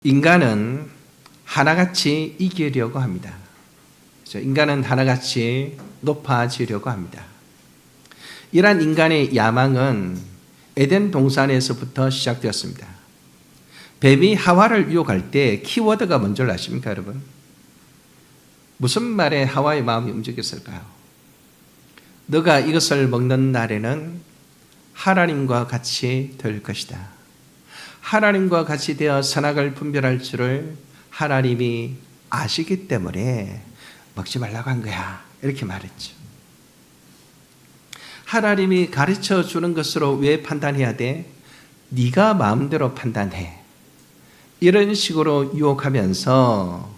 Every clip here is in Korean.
인간은 하나같이 이기려고 합니다. 인간은 하나같이 높아지려고 합니다. 이러한 인간의 야망은 에덴 동산에서부터 시작되었습니다. 뱀이 하와를 유혹할 때 키워드가 뭔지 아십니까, 여러분? 무슨 말에 하와의 마음이 움직였을까요? 너가 이것을 먹는 날에는 하나님과 같이 될 것이다. 하나님과 같이 되어 선악을 분별할 줄을 하나님이 아시기 때문에 먹지 말라고 한 거야. 이렇게 말했죠. 하나님이 가르쳐 주는 것으로 왜 판단해야 돼? 네가 마음대로 판단해. 이런 식으로 유혹하면서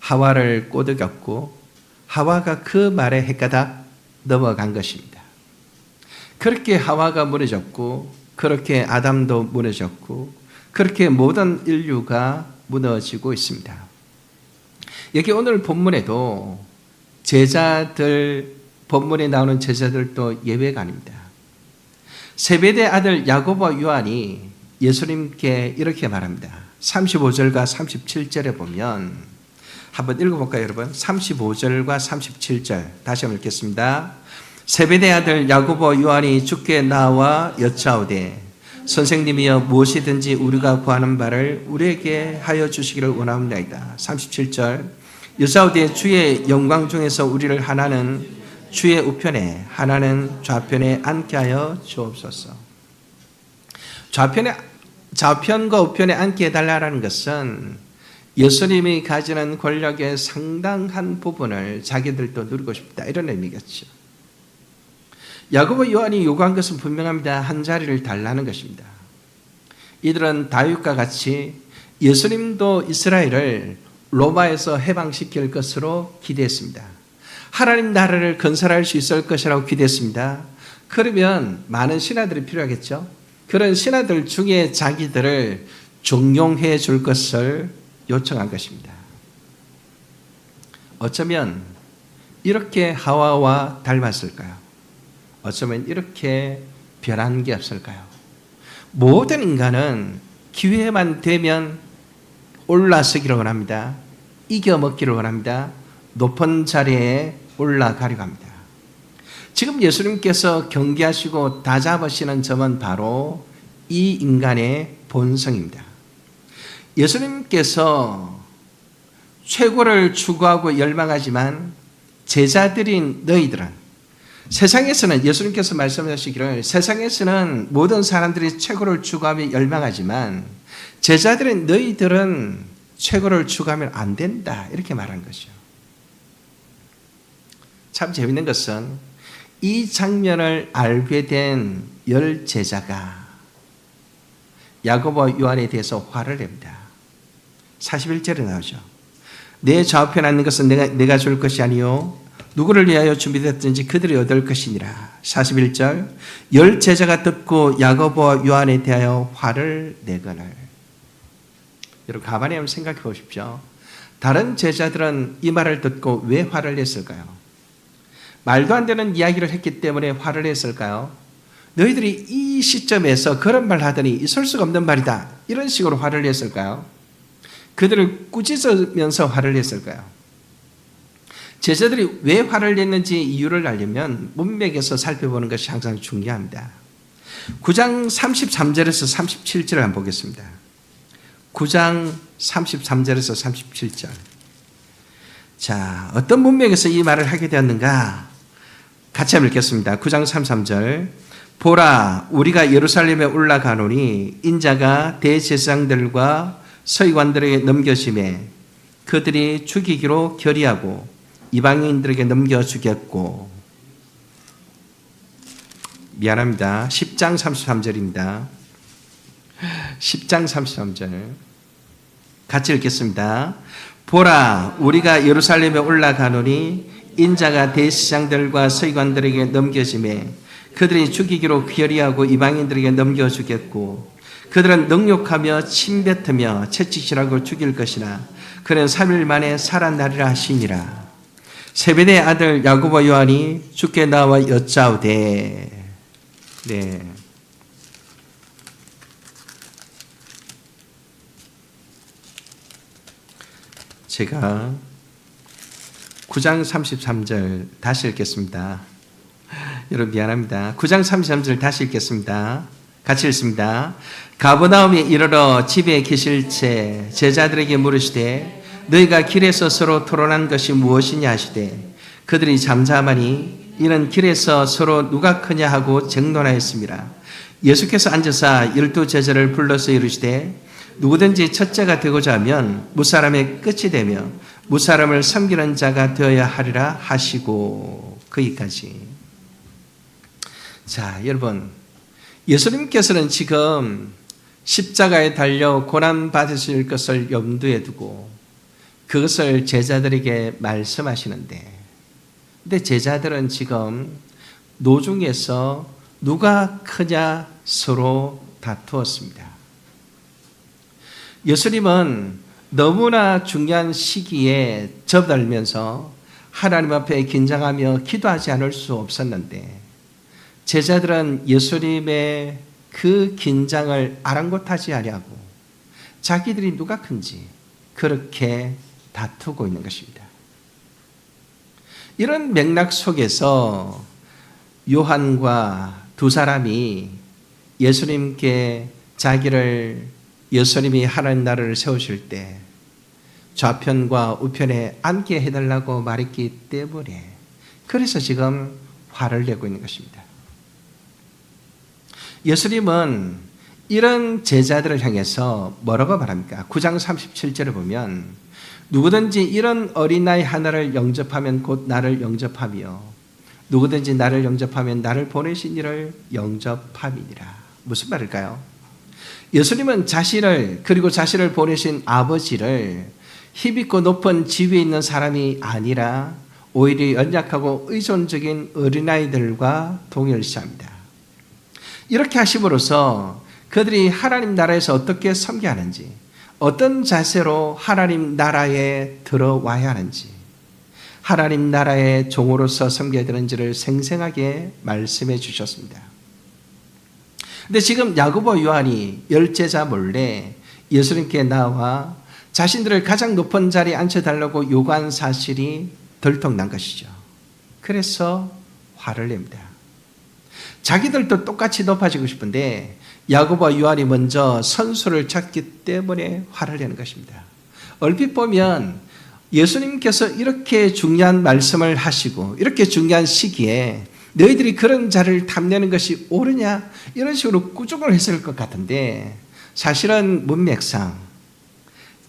하와를 꼬드겼고 하와가 그 말에 헷가닥 넘어간 것입니다. 그렇게 하와가 무너졌고 그렇게 아담도 무너졌고 그렇게 모든 인류가 무너지고 있습니다. 여기 오늘 본문에도 제자들, 본문에 나오는 제자들도 예외가 아닙니다. 세베대 아들 야고보와 요한이 예수님께 이렇게 말합니다. 35절과 37절에 보면 한번 읽어볼까요, 여러분? 35절과 37절 다시 한번 읽겠습니다. 세베대 아들 야고보와 요한이 주께 나와 여짜오되 선생님이여 무엇이든지 우리가 구하는 바를 우리에게 하여 주시기를 원하옵나이다. 37절 여짜오되 주의 영광 중에서 우리를 하나는 주의 우편에 하나는 좌편에 앉게 하여 주옵소서. 좌편과 우편에 앉게 해달라는 것은 예수님이 가지는 권력의 상당한 부분을 자기들도 누리고 싶다, 이런 의미겠죠. 야고보 요한이 요구한 것은 분명합니다. 한 자리를 달라는 것입니다. 이들은 다윗과 같이 예수님도 이스라엘을 로마에서 해방시킬 것으로 기대했습니다. 하나님 나라를 건설할 수 있을 것이라고 기대했습니다. 그러면 많은 신하들이 필요하겠죠. 그런 신하들 중에 자기들을 종용해 줄 것을 요청한 것입니다. 어쩌면 이렇게 하와와 닮았을까요? 어쩌면 이렇게 변한 게 없을까요? 모든 인간은 기회만 되면 올라서기를 원합니다. 이겨먹기를 원합니다. 높은 자리에 올라가려고 합니다. 지금 예수님께서 경계하시고 다잡으시는 점은 바로 이 인간의 본성입니다. 예수님께서 최고를 추구하고 열망하지만 제자들인 너희들은 세상에서는 예수님께서 말씀하시기를 세상에서는 모든 사람들이 최고를 추구하며 열망하지만 제자들인 너희들은 최고를 추구하면 안 된다, 이렇게 말한 것이죠. 참 재밌는 것은 이 장면을 알게 된 10제자가 야고보와 요한에 대해서 화를 냅니다. 41절에 나오죠. 내 좌우편에 앉는 것은 내가 줄 것이 아니요 누구를 위하여 준비됐든지 그들이 얻을 것이니라. 41절 10제자가 듣고 야고보와 요한에 대하여 화를 내거늘. 여러분 가만히 한번 생각해 보십시오. 다른 제자들은 이 말을 듣고 왜 화를 냈을까요? 말도 안 되는 이야기를 했기 때문에 화를 냈을까요? 너희들이 이 시점에서 그런 말 하더니 있을 수가 없는 말이다, 이런 식으로 화를 냈을까요? 그들을 꾸짖으면서 화를 냈을까요? 제자들이 왜 화를 냈는지 이유를 알려면 문맥에서 살펴보는 것이 항상 중요합니다. 9장 33절에서 37절을 한번 보겠습니다. 9장 33절에서 37절. 자, 어떤 문맥에서 이 말을 하게 되었는가? 같이 한번 읽겠습니다. 9장 33절. 보라, 우리가 예루살렘에 올라가노니 인자가 대제사장들과 서기관들에게 넘겨심에 그들이 죽이기로 결의하고 이방인들에게 넘겨 주겠고. 미안합니다. 10장 33절입니다. 10장 33절 같이 읽겠습니다. 보라, 우리가 예루살렘에 올라가노니 인자가 대제사장들과 서기관들에게 넘겨짐에 그들이 죽이기로 결의하고 이방인들에게 넘겨주겠고 그들은 능욕하며 침뱉으며 채찍질하고 죽일 것이나 그는 3일 만에 살아나리라 하시니라. 세베대 아들 야고보 요한이 주께 나와 여짜오되. 네. 제가 9장 33절 다시 읽겠습니다. 여러분 미안합니다. 9장 33절 다시 읽겠습니다. 같이 읽습니다. 가버나움에 이르러 집에 계실 때 제자들에게 물으시되 너희가 길에서 서로 토론한 것이 무엇이냐 하시되 그들이 잠잠하니 이는 길에서 서로 누가 크냐 하고 쟁론하였습니다. 예수께서 앉으사 12 제자를 불러서 이르시되 누구든지 첫째가 되고자 하면 무사람의 끝이 되며 무사람을 섬기는 자가 되어야 하리라 하시고 거기까지. 자, 여러분 예수님께서는 지금 십자가에 달려 고난 받으실 것을 염두에 두고 그것을 제자들에게 말씀하시는데, 근데 제자들은 지금 노중에서 누가 크냐 서로 다투었습니다. 예수님은 너무나 중요한 시기에 접어들면서 하나님 앞에 긴장하며 기도하지 않을 수 없었는데 제자들은 예수님의 그 긴장을 아랑곳하지 아니하고 자기들이 누가 큰지 그렇게 다투고 있는 것입니다. 이런 맥락 속에서 요한과 두 사람이 예수님께 예수님이 하나님 나라를 세우실 때 좌편과 우편에 앉게 해달라고 말했기 때문에 그래서 지금 화를 내고 있는 것입니다. 예수님은 이런 제자들을 향해서 뭐라고 말합니까? 9장 37절을 보면 누구든지 이런 어린아이 하나를 영접하면 곧 나를 영접하며 누구든지 나를 영접하면 나를 보내신 이를 영접함이니라. 무슨 말일까요? 예수님은 자신을 그리고 자신을 보내신 아버지를 힘있고 높은 지위에 있는 사람이 아니라 오히려 연약하고 의존적인 어린아이들과 동일시합니다. 이렇게 하심으로써 그들이 하나님 나라에서 어떻게 섬겨야 하는지, 어떤 자세로 하나님 나라에 들어와야 하는지, 하나님 나라의 종으로서 섬겨야 되는지를 생생하게 말씀해 주셨습니다. 근데 지금 야고보 요한이 열제자 몰래 예수님께 나와 자신들을 가장 높은 자리에 앉혀달라고 요구한 사실이 들통난 것이죠. 그래서 화를 냅니다. 자기들도 똑같이 높아지고 싶은데 야고보와 요한이 먼저 선수를 찾기 때문에 화를 내는 것입니다. 얼핏 보면 예수님께서 이렇게 중요한 말씀을 하시고 이렇게 중요한 시기에 너희들이 그런 자를 탐내는 것이 옳으냐 이런 식으로 꾸중을 했을 것 같은데 사실은 문맥상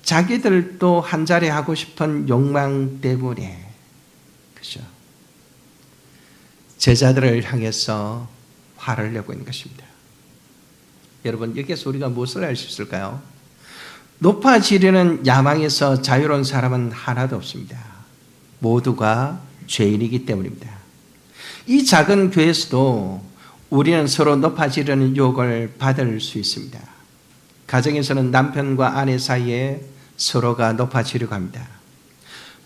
자기들도 한 자리 하고 싶은 욕망 때문에 그죠? 제자들을 향해서 화를 내고 있는 것입니다. 여러분 여기에서 우리가 무엇을 알 수 있을까요? 높아지려는 야망에서 자유로운 사람은 하나도 없습니다. 모두가 죄인이기 때문입니다. 이 작은 교회에서도 우리는 서로 높아지려는 유혹을 받을 수 있습니다. 가정에서는 남편과 아내 사이에 서로가 높아지려고 합니다.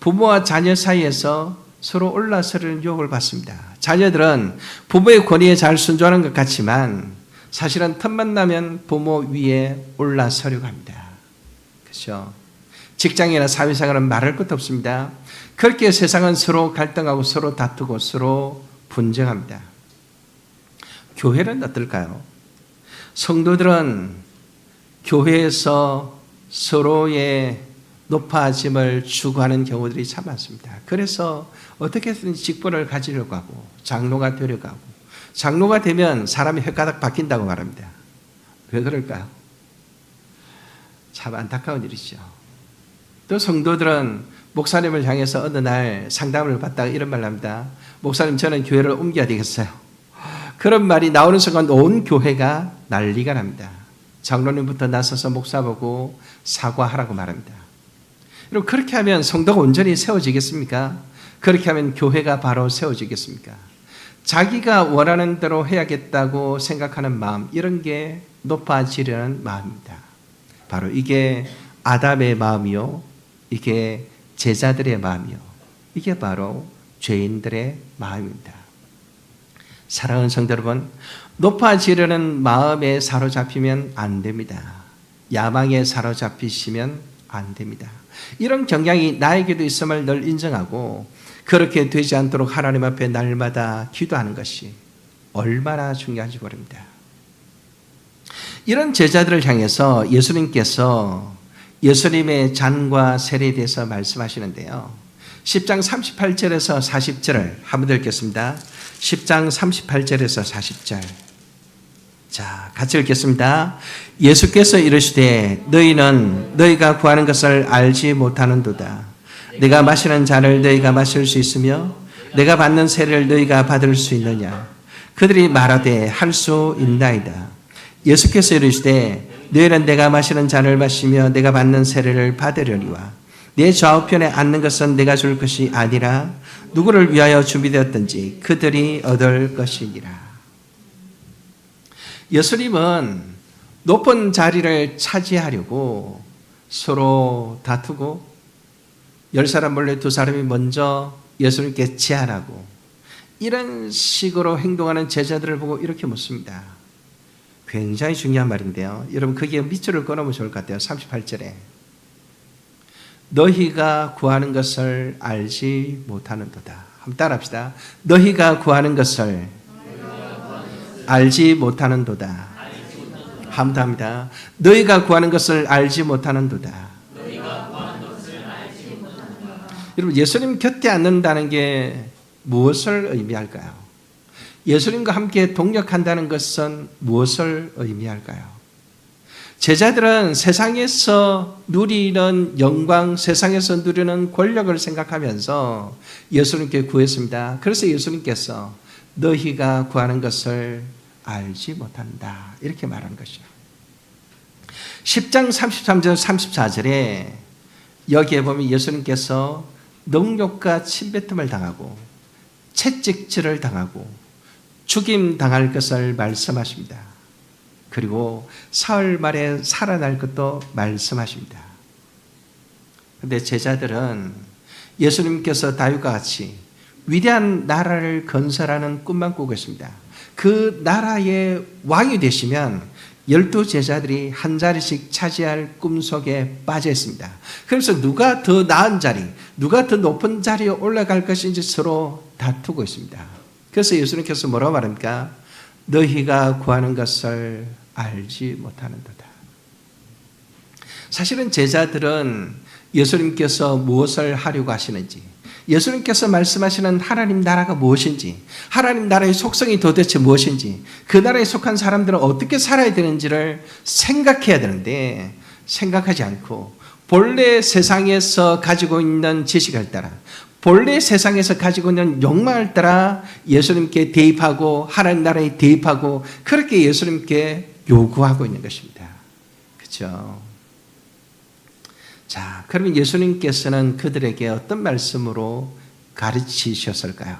부모와 자녀 사이에서 서로 올라서려는 유혹을 받습니다. 자녀들은 부모의 권위에 잘 순종하는 것 같지만 사실은 틈만 나면 부모 위에 올라서려고 합니다. 그렇죠? 직장이나 사회생활은 말할 것도 없습니다. 그렇게 세상은 서로 갈등하고 서로 다투고 서로 분쟁합니다. 교회는 어떨까요? 성도들은 교회에서 서로의 높아짐을 추구하는 경우들이 참 많습니다. 그래서 어떻게든 직분을 가지려고 하고 장로가 되려고 하고 장로가 되면 사람이 혓가닥 바뀐다고 말합니다. 왜 그럴까요? 참 안타까운 일이죠. 또 성도들은 목사님을 향해서 어느 날 상담을 받다가 이런 말을 합니다. 목사님 저는 교회를 옮겨야 되겠어요. 그런 말이 나오는 순간 온 교회가 난리가 납니다. 장로님부터 나서서 목사 보고 사과하라고 말합니다. 여러분 그렇게 하면 성도가 온전히 세워지겠습니까? 그렇게 하면 교회가 바로 세워지겠습니까? 자기가 원하는 대로 해야겠다고 생각하는 마음, 이런 게 높아지려는 마음입니다. 바로 이게 아담의 마음이요, 이게 제자들의 마음이요, 이게 바로 죄인들의 마음입니다. 사랑하는 성도 여러분, 높아지려는 마음에 사로잡히면 안 됩니다. 야망에 사로잡히시면 안 됩니다. 이런 경향이 나에게도 있음을 늘 인정하고 그렇게 되지 않도록 하나님 앞에 날마다 기도하는 것이 얼마나 중요한지 모릅니다. 이런 제자들을 향해서 예수님께서 예수님의 잔과 세례에 대해서 말씀하시는데요. 10장 38절에서 40절을 한번 읽겠습니다. 10장 38절에서 40절. 자, 같이 읽겠습니다. 예수께서 이르시되 너희는 너희가 구하는 것을 알지 못하는도다. 내가 마시는 잔을 너희가 마실 수 있으며 내가 받는 세례를 너희가 받을 수 있느냐. 그들이 말하되 할 수 있나이다. 예수께서 이르시되 너희는 내가 마시는 잔을 마시며 내가 받는 세례를 받으려니와 내 좌우편에 앉는 것은 내가 줄 것이 아니라 누구를 위하여 준비되었든지 그들이 얻을 것이니라. 예수님은 높은 자리를 차지하려고 서로 다투고 10사람 몰래 2사람이 먼저 예수님께 제안하고 이런 식으로 행동하는 제자들을 보고 이렇게 묻습니다. 굉장히 중요한 말인데요. 여러분 거기에 밑줄을 끊으면 좋을 것 같아요. 38절에 너희가 구하는 것을 알지 못하는도다. 한번 따라합시다. 너희가 구하는 것을 알지 못하는도다. 한번 더 합니다. 너희가 구하는 것을 알지 못하는도다. 여러분 예수님 곁에 앉는다는 게 무엇을 의미할까요? 예수님과 함께 동역한다는 것은 무엇을 의미할까요? 제자들은 세상에서 누리는 영광, 세상에서 누리는 권력을 생각하면서 예수님께 구했습니다. 그래서 예수님께서 너희가 구하는 것을 알지 못한다. 이렇게 말하는 것이죠. 10장 33절 34절에 여기에 보면 예수님께서 능욕과 침뱉음을 당하고 채찍질을 당하고 죽임 당할 것을 말씀하십니다. 그리고 사흘 만에 살아날 것도 말씀하십니다. 그런데 제자들은 예수님께서 다윗과 같이 위대한 나라를 건설하는 꿈만 꾸고 있습니다. 그 나라의 왕이 되시면 12제자들이 한 자리씩 차지할 꿈속에 빠져 있습니다. 그래서 누가 더 나은 자리, 누가 더 높은 자리에 올라갈 것인지 서로 다투고 있습니다. 그래서 예수님께서 뭐라고 말합니까? 너희가 구하는 것을 알지 못하는도다. 사실은 제자들은 예수님께서 무엇을 하려고 하시는지, 예수님께서 말씀하시는 하나님 나라가 무엇인지, 하나님 나라의 속성이 도대체 무엇인지, 그 나라에 속한 사람들은 어떻게 살아야 되는지를 생각해야 되는데 생각하지 않고 본래 세상에서 가지고 있는 지식을 따라, 본래 세상에서 가지고 있는 욕망을 따라 예수님께 대입하고 하나님 나라에 대입하고 그렇게 예수님께 요구하고 있는 것입니다. 그렇죠? 자, 그러면 예수님께서는 그들에게 어떤 말씀으로 가르치셨을까요?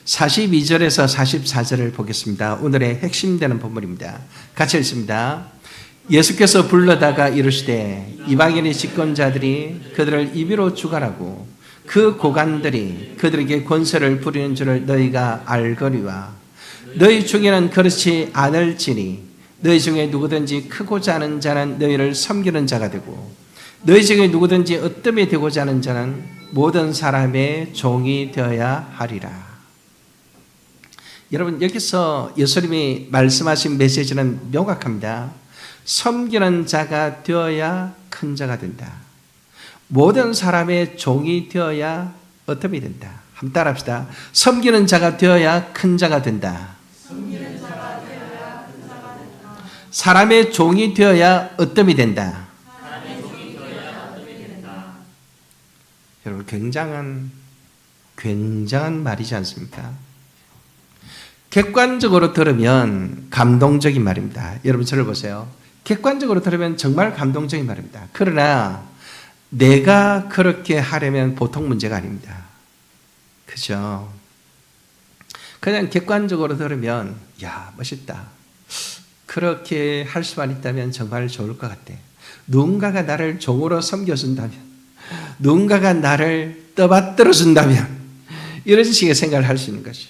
42절에서 44절을 보겠습니다. 오늘의 핵심되는 본문입니다. 같이 읽습니다. 예수께서 불러다가 이르시되 이방인의 집권자들이 그들을 임의로 주관하고 그 고관들이 그들에게 권세를 부리는 줄을 너희가 알거니와 너희 중에는 그렇지 않을지니 너희 중에 누구든지 크고자 하는 자는 너희를 섬기는 자가 되고 너희 중에 누구든지 으뜸이 되고자 하는 자는 모든 사람의 종이 되어야 하리라. 여러분 여기서 예수님이 말씀하신 메시지는 명확합니다. 섬기는 자가 되어야 큰 자가 된다. 모든 사람의 종이 되어야 으뜸이 된다. 한번 따라합시다. 섬기는 자가 되어야 큰 자가 된다. 사람의 종이 되어야 으뜸이 된다. 여러분 굉장한 말이지 않습니까? 객관적으로 들으면 감동적인 말입니다. 여러분 저를 보세요. 객관적으로 들으면 정말 감동적인 말입니다. 그러나 내가 그렇게 하려면 보통 문제가 아닙니다. 그죠? 그냥 객관적으로 들으면 야 멋있다. 그렇게 할 수만 있다면 정말 좋을 것 같아. 누군가가 나를 종으로 섬겨준다면, 누군가가 나를 떠받들어준다면 이런 식의 생각을 할 수 있는 거죠.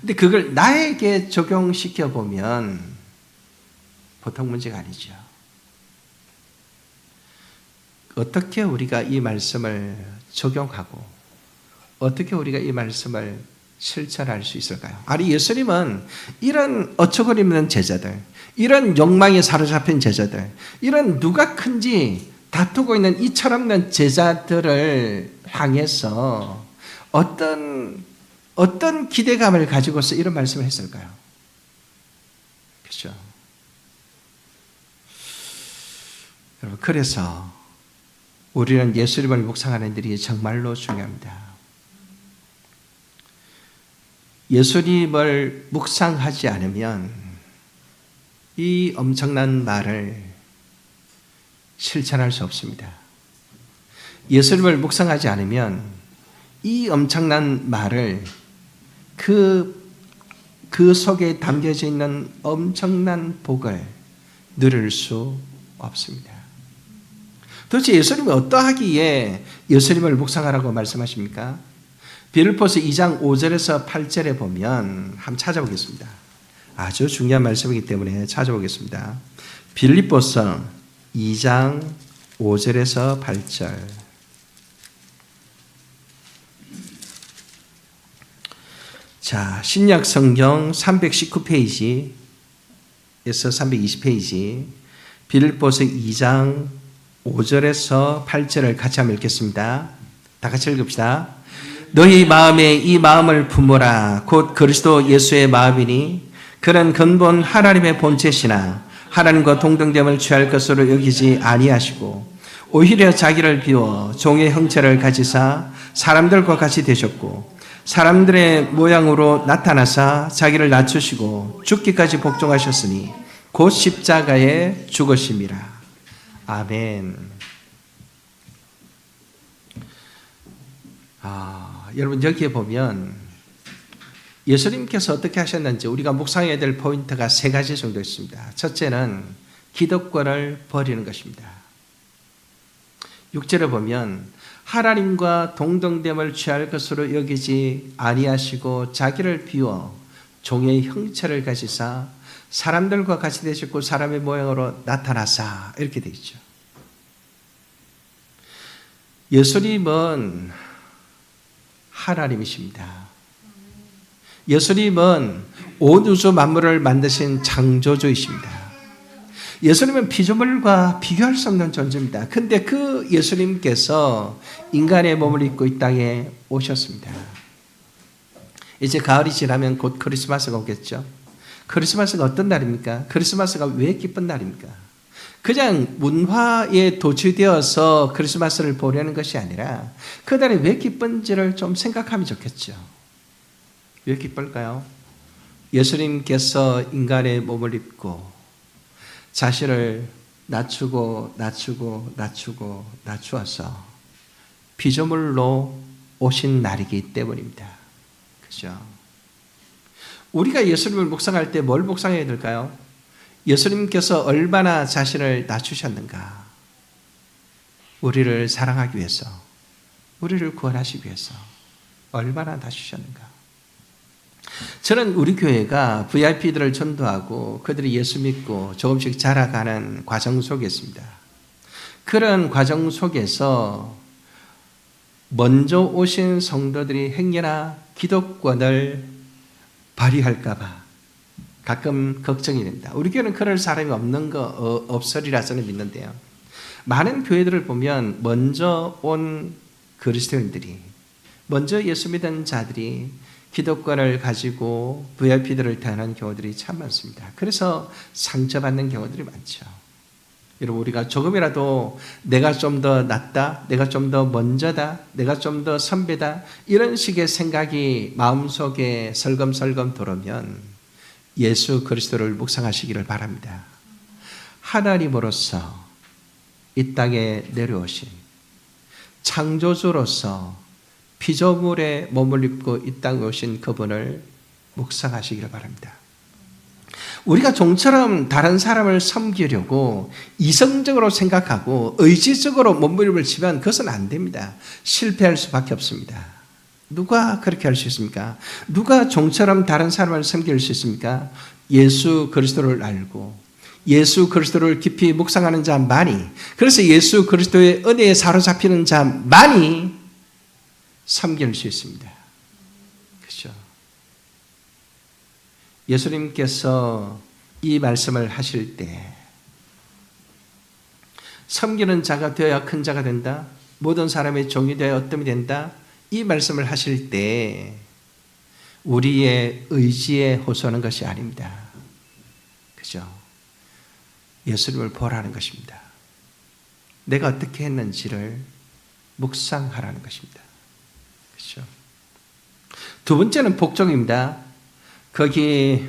근데 그걸 나에게 적용시켜 보면 보통 문제가 아니죠. 어떻게 우리가 이 말씀을 적용하고 어떻게 우리가 이 말씀을 실천할 수 있을까요? 아니, 예수님은 이런 어처구니없는 제자들, 이런 욕망에 사로잡힌 제자들, 이런 누가 큰지 다투고 있는 이 철없는 제자들을 향해서 어떤 기대감을 가지고서 이런 말씀을 했을까요? 그렇죠? 여러분, 그래서 우리는 예수님을 묵상하는 일이 정말로 중요합니다. 예수님을 묵상하지 않으면 이 엄청난 말을 실천할 수 없습니다. 예수님을 묵상하지 않으면 이 엄청난 말을 그 속에 담겨져 있는 엄청난 복을 누릴 수 없습니다. 도대체 예수님이 어떠하기에 예수님을 묵상하라고 말씀하십니까? 빌립보서 2장 5절에서 8절에 보면 한번 찾아보겠습니다. 아주 중요한 말씀이기 때문에 찾아보겠습니다. 빌립보서 2장 5절에서 8절. 자, 신약 성경 319페이지에서 320페이지, 빌립보서 2장 5절에서 8절을 같이 한번 읽겠습니다. 다 같이 읽읍시다. 너희 마음에 이 마음을 품어라. 곧 그리스도 예수의 마음이니 그는 근본 하나님의 본체시나 하나님과 동등됨을 취할 것으로 여기지 아니하시고 오히려 자기를 비워 종의 형체를 가지사 사람들과 같이 되셨고 사람들의 모양으로 나타나사 자기를 낮추시고 죽기까지 복종하셨으니 곧 십자가에 죽으심이라. 아멘. 여러분, 여기에 보면 예수님께서 어떻게 하셨는지 우리가 묵상해야 될 포인트가 세 가지 정도 있습니다. 첫째는 기득권을 버리는 것입니다. 6절에 보면 하나님과 동등됨을 취할 것으로 여기지 아니하시고 자기를 비워 종의 형체를 가지사 사람들과 같이 되셨고 사람의 모양으로 나타나사, 이렇게 되어 있죠. 예수님은 하나님이십니다. 예수님은 온 우주 만물을 만드신 창조주이십니다. 예수님은 피조물과 비교할 수 없는 존재입니다. 근데 그 예수님께서 인간의 몸을 입고 이 땅에 오셨습니다. 이제 가을이 지나면 곧 크리스마스가 오겠죠. 크리스마스가 어떤 날입니까? 크리스마스가 왜 기쁜 날입니까? 그냥 문화에 도취되어서 크리스마스를 보내는 것이 아니라 그날이 왜 기쁜지를 좀 생각하면 좋겠죠. 왜 기쁠까요? 예수님께서 인간의 몸을 입고 자신을 낮추어서 피조물로 오신 날이기 때문입니다. 그죠? 우리가 예수님을 묵상할 때 뭘 묵상해야 될까요? 예수님께서 얼마나 자신을 낮추셨는가? 우리를 사랑하기 위해서, 우리를 구원하시기 위해서 얼마나 낮추셨는가? 저는 우리 교회가 VIP들을 전도하고 그들이 예수 믿고 조금씩 자라가는 과정 속에 있습니다. 그런 과정 속에서 먼저 오신 성도들이 행여나 기득권을 발휘할까 봐 가끔 걱정이 됩니다. 우리 교회는 그럴 사람이 없으리라 저는 믿는데요. 많은 교회들을 보면 먼저 온 그리스도인들이, 먼저 예수 믿은 자들이 기득권을 가지고 VIP들을 대하는 경우들이 참 많습니다. 그래서 상처받는 경우들이 많죠. 여러분, 우리가 조금이라도 내가 좀 더 낫다, 내가 좀 더 먼저다, 내가 좀 더 선배다, 이런 식의 생각이 마음속에 설금설금 들어오면 예수 그리스도를 묵상하시기를 바랍니다. 하나님으로서 이 땅에 내려오신 창조주로서 피조물의 몸을 입고 이 땅에 오신 그분을 묵상하시기를 바랍니다. 우리가 종처럼 다른 사람을 섬기려고 이성적으로 생각하고 의지적으로 몸부림을 치면 그것은 안 됩니다. 실패할 수밖에 없습니다. 누가 그렇게 할 수 있습니까? 누가 종처럼 다른 사람을 섬길 수 있습니까? 예수 그리스도를 알고 예수 그리스도를 깊이 묵상하는 자만이, 그래서 예수 그리스도의 은혜에 사로잡히는 자만이 섬길 수 있습니다. 그렇죠? 예수님께서 이 말씀을 하실 때 섬기는 자가 되어야 큰 자가 된다, 모든 사람의 종이 되어야 어뜸이 된다, 이 말씀을 하실 때 우리의 의지에 호소하는 것이 아닙니다. 그죠? 예수님을 보라는 것입니다. 내가 어떻게 했는지를 묵상하라는 것입니다. 그죠? 두 번째는 복종입니다. 거기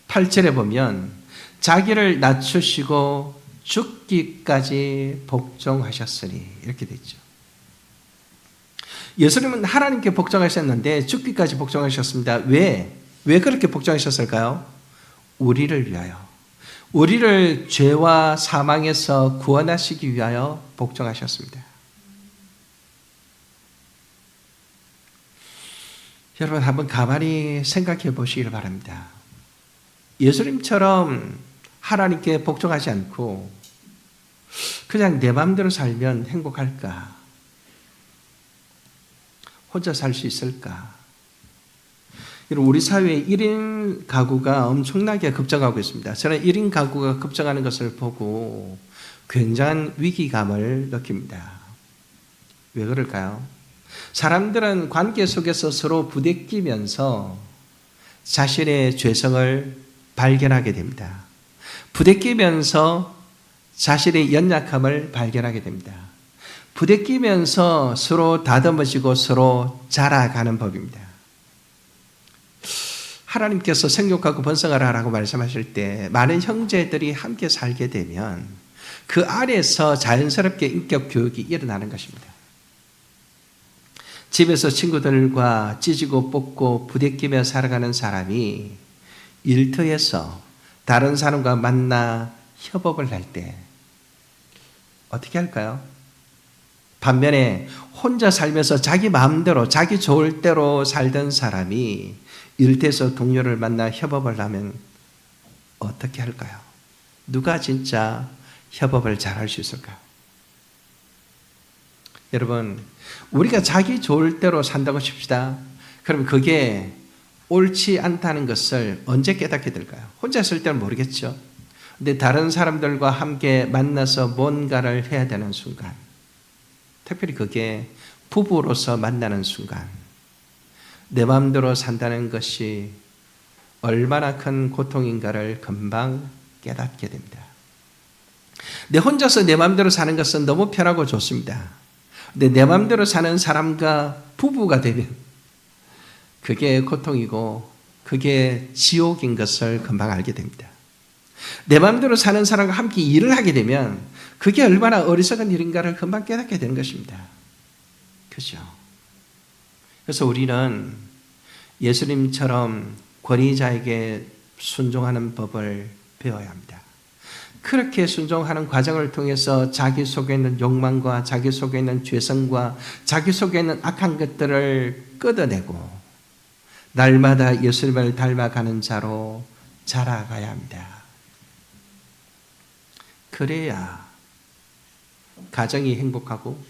8절에 보면 자기를 낮추시고 죽기까지 복종하셨으니 이렇게 되어 있죠. 예수님은 하나님께 복종하셨는데 죽기까지 복종하셨습니다. 왜 그렇게 복종하셨을까요? 우리를 위하여, 우리를 죄와 사망에서 구원하시기 위하여 복종하셨습니다. 여러분 한번 가만히 생각해 보시길 바랍니다. 예수님처럼 하나님께 복종하지 않고 그냥 내 마음대로 살면 행복할까? 혼자 살 수 있을까? 우리 사회에 1인 가구가 엄청나게 급증하고 있습니다. 저는 1인 가구가 급증하는 것을 보고 굉장한 위기감을 느낍니다. 왜 그럴까요? 사람들은 관계 속에서 서로 부대끼면서 자신의 죄성을 발견하게 됩니다. 부대끼면서 자신의 연약함을 발견하게 됩니다. 부대끼면서 서로 다듬어지고 서로 자라가는 법입니다. 하나님께서 생육하고 번성하라고 말씀하실 때 많은 형제들이 함께 살게 되면 그 안에서 자연스럽게 인격 교육이 일어나는 것입니다. 집에서 친구들과 찢고 뽑고 부대끼며 살아가는 사람이 일터에서 다른 사람과 만나 협업을 할 때 어떻게 할까요? 반면에 혼자 살면서 자기 마음대로 자기 좋을 대로 살던 사람이 일터에서 동료를 만나 협업을 하면 어떻게 할까요? 누가 진짜 협업을 잘할 수 있을까요? 여러분, 우리가 자기 좋을 대로 산다고 칩시다. 그럼 그게 옳지 않다는 것을 언제 깨닫게 될까요? 혼자 있을 때는 모르겠죠. 근데 다른 사람들과 함께 만나서 뭔가를 해야 되는 순간, 특별히 그게 부부로서 만나는 순간, 내 마음대로 산다는 것이 얼마나 큰 고통인가를 금방 깨닫게 됩니다. 내 혼자서 내 마음대로 사는 것은 너무 편하고 좋습니다. 근데 내 마음대로 사는 사람과 부부가 되면 그게 고통이고 그게 지옥인 것을 금방 알게 됩니다. 내 마음대로 사는 사람과 함께 일을 하게 되면 그게 얼마나 어리석은 일인가를 금방 깨닫게 되는 것입니다. 그렇죠? 그래서 우리는 예수님처럼 권위자에게 순종하는 법을 배워야 합니다. 그렇게 순종하는 과정을 통해서 자기 속에 있는 욕망과 자기 속에 있는 죄성과 자기 속에 있는 악한 것들을 끄어내고 날마다 예수님을 닮아가는 자로 자라가야 합니다. 그래야 가정이 행복하고,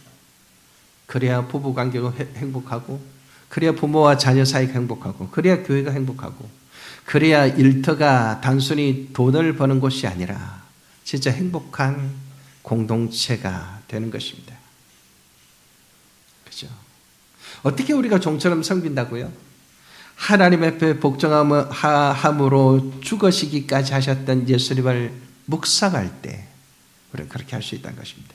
그래야 부부관계가 행복하고, 그래야 부모와 자녀 사이가 행복하고, 그래야 교회가 행복하고, 그래야 일터가 단순히 돈을 버는 곳이 아니라 진짜 행복한 공동체가 되는 것입니다. 그죠? 어떻게 우리가 종처럼 섬긴다고요? 하나님 앞에 복종함으로 죽으시기까지 하셨던 예수님을 묵상할 때 우리는 그렇게 할 수 있다는 것입니다.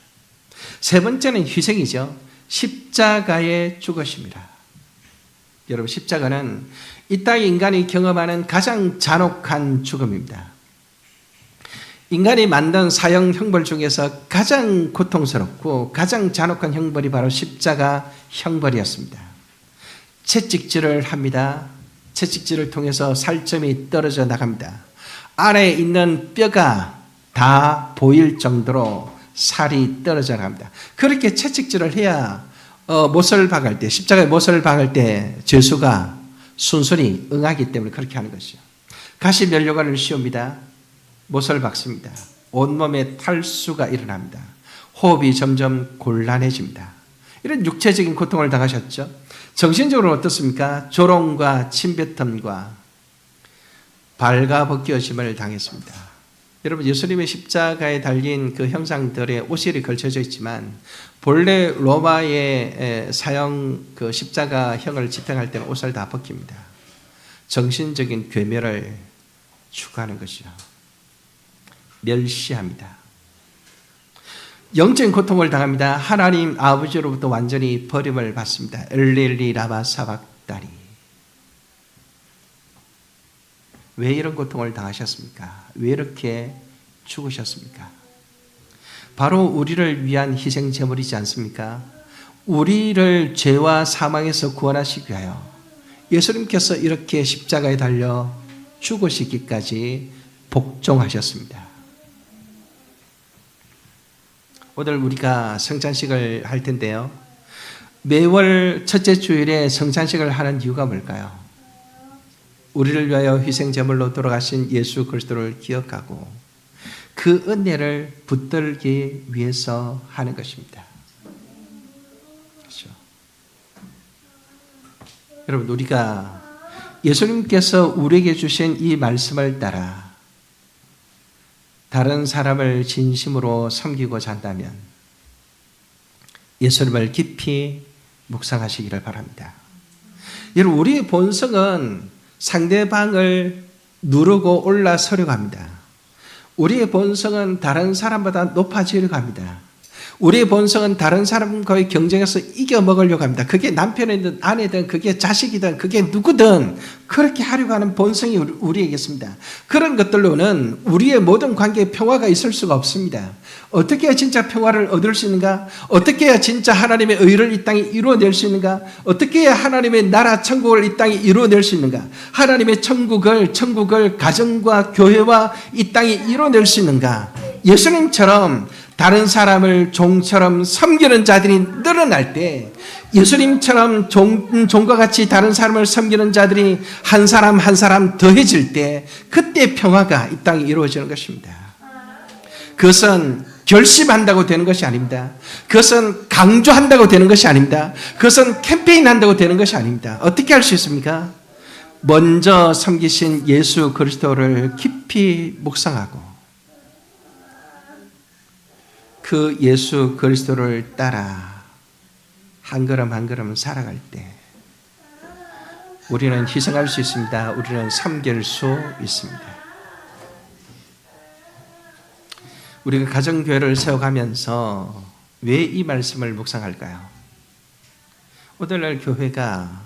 세 번째는 희생이죠. 십자가의 죽으심이라. 여러분, 십자가는 이 땅의 인간이 경험하는 가장 잔혹한 죽음입니다. 인간이 만든 사형 형벌 중에서 가장 고통스럽고 가장 잔혹한 형벌이 바로 십자가 형벌이었습니다. 채찍질을 합니다. 채찍질을 통해서 살점이 떨어져 나갑니다. 안에 있는 뼈가 다 보일 정도로 살이 떨어져 나갑니다. 그렇게 채찍질을 해야 못을 박을 때, 십자가에 못을 박을 때 죄수가 순순히 응하기 때문에 그렇게 하는 것이죠. 가시 면류관을 씌웁니다. 못을 박습니다. 온몸에 탈수가 일어납니다. 호흡이 점점 곤란해집니다. 이런 육체적인 고통을 당하셨죠. 정신적으로 어떻습니까? 조롱과 침뱉음과 발가벗겨짐을 당했습니다. 여러분, 예수님의 십자가에 달린 그 형상들의 옷이 걸쳐져 있지만 본래 로마의 사형 그 십자가형을 집행할 때는 옷을 다 벗깁니다. 정신적인 괴멸을 추구하는 것이죠. 멸시합니다. 영적인 고통을 당합니다. 하나님 아버지로부터 완전히 버림을 받습니다. 엘리 라마 사박다리. 왜 이런 고통을 당하셨습니까? 왜 이렇게 죽으셨습니까? 바로 우리를 위한 희생 제물이지 않습니까? 우리를 죄와 사망에서 구원하시기 위하여 예수님께서 이렇게 십자가에 달려 죽으시기까지 복종하셨습니다. 오늘 우리가 성찬식을 할 텐데요. 매월 첫째 주일에 성찬식을 하는 이유가 뭘까요? 우리를 위하여 희생제물로 돌아가신 예수 그리스도를 기억하고 그 은혜를 붙들기 위해서 하는 것입니다. 그렇죠? 여러분, 우리가 예수님께서 우리에게 주신 이 말씀을 따라 다른 사람을 진심으로 섬기고자 한다면 예수님을 깊이 묵상하시기를 바랍니다. 여러분, 우리의 본성은 상대방을 누르고 올라서려고 합니다. 우리의 본성은 다른 사람보다 높아지려고 합니다. 우리의 본성은 다른 사람과의 경쟁에서 이겨먹으려고 합니다. 그게 남편이든 아내든 그게 자식이든 그게 누구든 그렇게 하려고 하는 본성이 우리에게 있습니다. 그런 것들로는 우리의 모든 관계에 평화가 있을 수가 없습니다. 어떻게 해야 진짜 평화를 얻을 수 있는가? 어떻게 해야 진짜 하나님의 의를 이 땅에 이루어낼 수 있는가? 어떻게 해야 하나님의 나라 천국을 이 땅에 이루어낼 수 있는가? 하나님의 천국을 가정과 교회와 이 땅에 이루어낼 수 있는가? 예수님처럼 다른 사람을 종처럼 섬기는 자들이 늘어날 때, 예수님처럼 종과 같이 다른 사람을 섬기는 자들이 한 사람 한 사람 더해질 때, 그때 평화가 이 땅에 이루어지는 것입니다. 그것은 결심한다고 되는 것이 아닙니다. 그것은 강조한다고 되는 것이 아닙니다. 그것은 캠페인한다고 되는 것이 아닙니다. 어떻게 할 수 있습니까? 먼저 섬기신 예수 그리스도를 깊이 묵상하고 그 예수 그리스도를 따라 한 걸음 한 걸음 살아갈 때 우리는 희생할 수 있습니다. 우리는 섬길 수 있습니다. 우리가 가정교회를 세워가면서 왜 이 말씀을 묵상할까요? 오늘날 교회가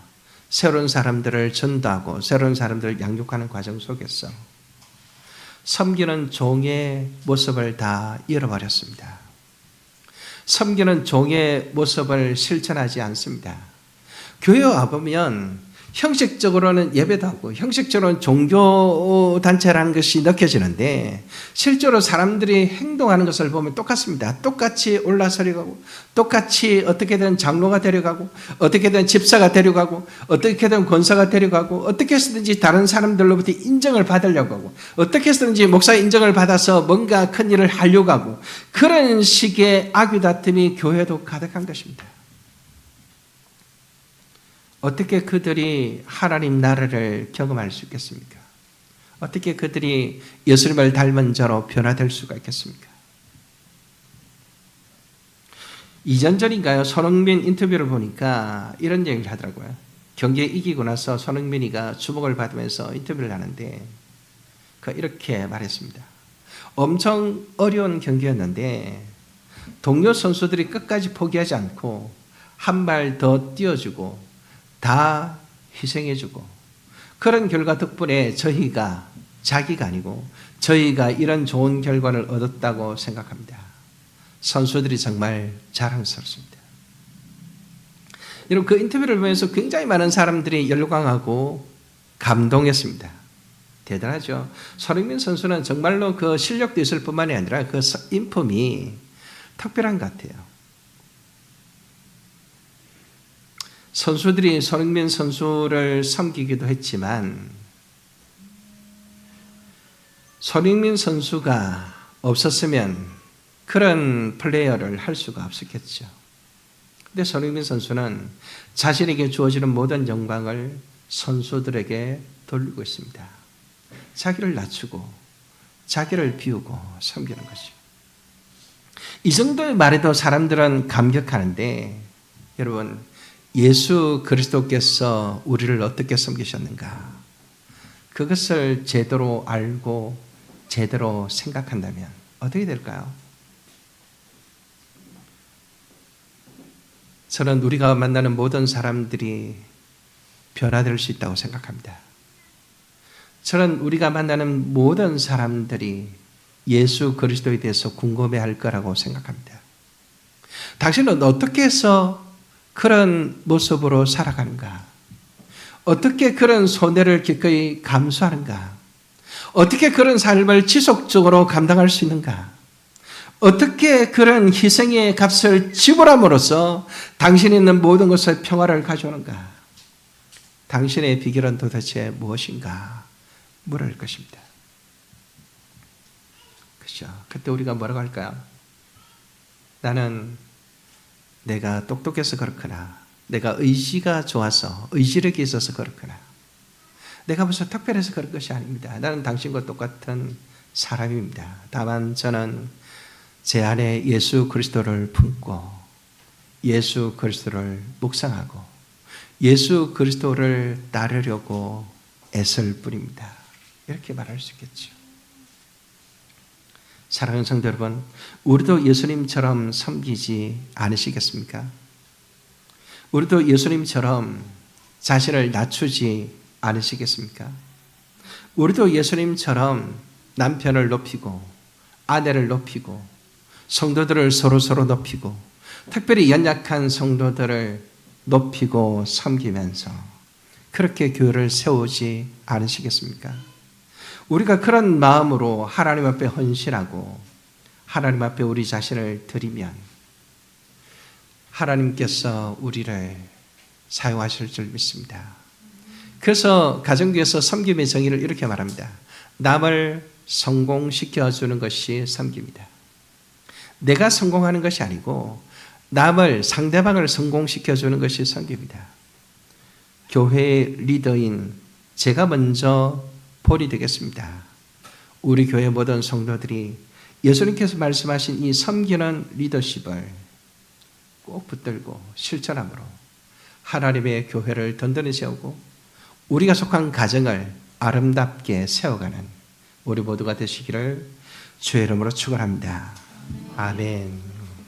새로운 사람들을 전도하고 새로운 사람들을 양육하는 과정 속에서 섬기는 종의 모습을 다 잃어버렸습니다. 섬기는 종의 모습을 실천하지 않습니다. 교회에 와보면 형식적으로는 예배도 하고 형식적으로는 종교단체라는 것이 느껴지는데 실제로 사람들이 행동하는 것을 보면 똑같습니다. 똑같이 올라서려고 하고 똑같이 어떻게든 장로가 데려가고 어떻게든 집사가 데려가고 어떻게든 권사가 데려가고 어떻게 해서든지 다른 사람들로부터 인정을 받으려고 하고 어떻게 해서든지 목사의 인정을 받아서 뭔가 큰 일을 하려고 하고 그런 식의 악유다툼이 교회도 가득한 것입니다. 어떻게 그들이 하나님 나라를 경험할 수 있겠습니까? 어떻게 그들이 예수님을 닮은 자로 변화될 수가 있겠습니까? 2년 전인가요? 손흥민 인터뷰를 보니까 이런 얘기를 하더라고요. 경기에 이기고 나서 손흥민이가 주목을 받으면서 인터뷰를 하는데 이렇게 말했습니다. 엄청 어려운 경기였는데 동료 선수들이 끝까지 포기하지 않고 한 발 더 뛰어주고 다 희생해주고 그런 결과 덕분에 저희가 자기가 아니고 저희가 이런 좋은 결과를 얻었다고 생각합니다. 선수들이 정말 자랑스럽습니다. 여러분 그 인터뷰를 보면서 굉장히 많은 사람들이 열광하고 감동했습니다. 대단하죠. 손흥민 선수는 정말로 그 실력도 있을 뿐만이 아니라 그 인품이 특별한 것 같아요. 선수들이 손흥민 선수를 섬기기도 했지만 손흥민 선수가 없었으면 그런 플레이어를 할 수가 없었겠죠. 근데 손흥민 선수는 자신에게 주어지는 모든 영광을 선수들에게 돌리고 있습니다. 자기를 낮추고 자기를 비우고 섬기는 것이죠. 이 정도의 말에도 사람들은 감격하는데 여러분, 예수 그리스도께서 우리를 어떻게 섬기셨는가? 그것을 제대로 알고 제대로 생각한다면 어떻게 될까요? 저는 우리가 만나는 모든 사람들이 변화될 수 있다고 생각합니다. 저는 우리가 만나는 모든 사람들이 예수 그리스도에 대해서 궁금해할 거라고 생각합니다. 당신은 어떻게 해서 그런 모습으로 살아가는가? 어떻게 그런 손해를 기꺼이 감수하는가? 어떻게 그런 삶을 지속적으로 감당할 수 있는가? 어떻게 그런 희생의 값을 지불함으로써 당신이 있는 모든 것을 평화를 가져오는가? 당신의 비결은 도대체 무엇인가? 물을 것입니다. 그렇죠? 그때 우리가 뭐라고 할까요? 나는 내가 똑똑해서 그렇구나. 내가 의지가 좋아서, 의지력이 있어서 그렇구나. 내가 무슨 특별해서 그런 것이 아닙니다. 나는 당신과 똑같은 사람입니다. 다만 저는 제 안에 예수 그리스도를 품고 예수 그리스도를 묵상하고 예수 그리스도를 따르려고 애쓸 뿐입니다. 이렇게 말할 수 있겠죠. 사랑하는 성도 여러분, 우리도 예수님처럼 섬기지 않으시겠습니까? 우리도 예수님처럼 자신을 낮추지 않으시겠습니까? 우리도 예수님처럼 남편을 높이고 아내를 높이고 성도들을 서로 높이고 특별히 연약한 성도들을 높이고 섬기면서 그렇게 교회를 세우지 않으시겠습니까? 우리가 그런 마음으로 하나님 앞에 헌신하고 하나님 앞에 우리 자신을 드리면 하나님께서 우리를 사용하실 줄 믿습니다. 그래서 가정교회에서 섬김의 정의를 이렇게 말합니다. 남을 성공시켜주는 것이 섬깁니다. 내가 성공하는 것이 아니고 남을, 상대방을 성공시켜주는 것이 섬깁니다. 교회의 리더인 제가 먼저 본이 되겠습니다. 우리 교회 모든 성도들이 예수님께서 말씀하신 이 섬기는 리더십을 꼭 붙들고 실천함으로 하나님의 교회를 든든히 세우고 우리가 속한 가정을 아름답게 세워가는 우리 모두가 되시기를 주의 이름으로 축원합니다. 아멘.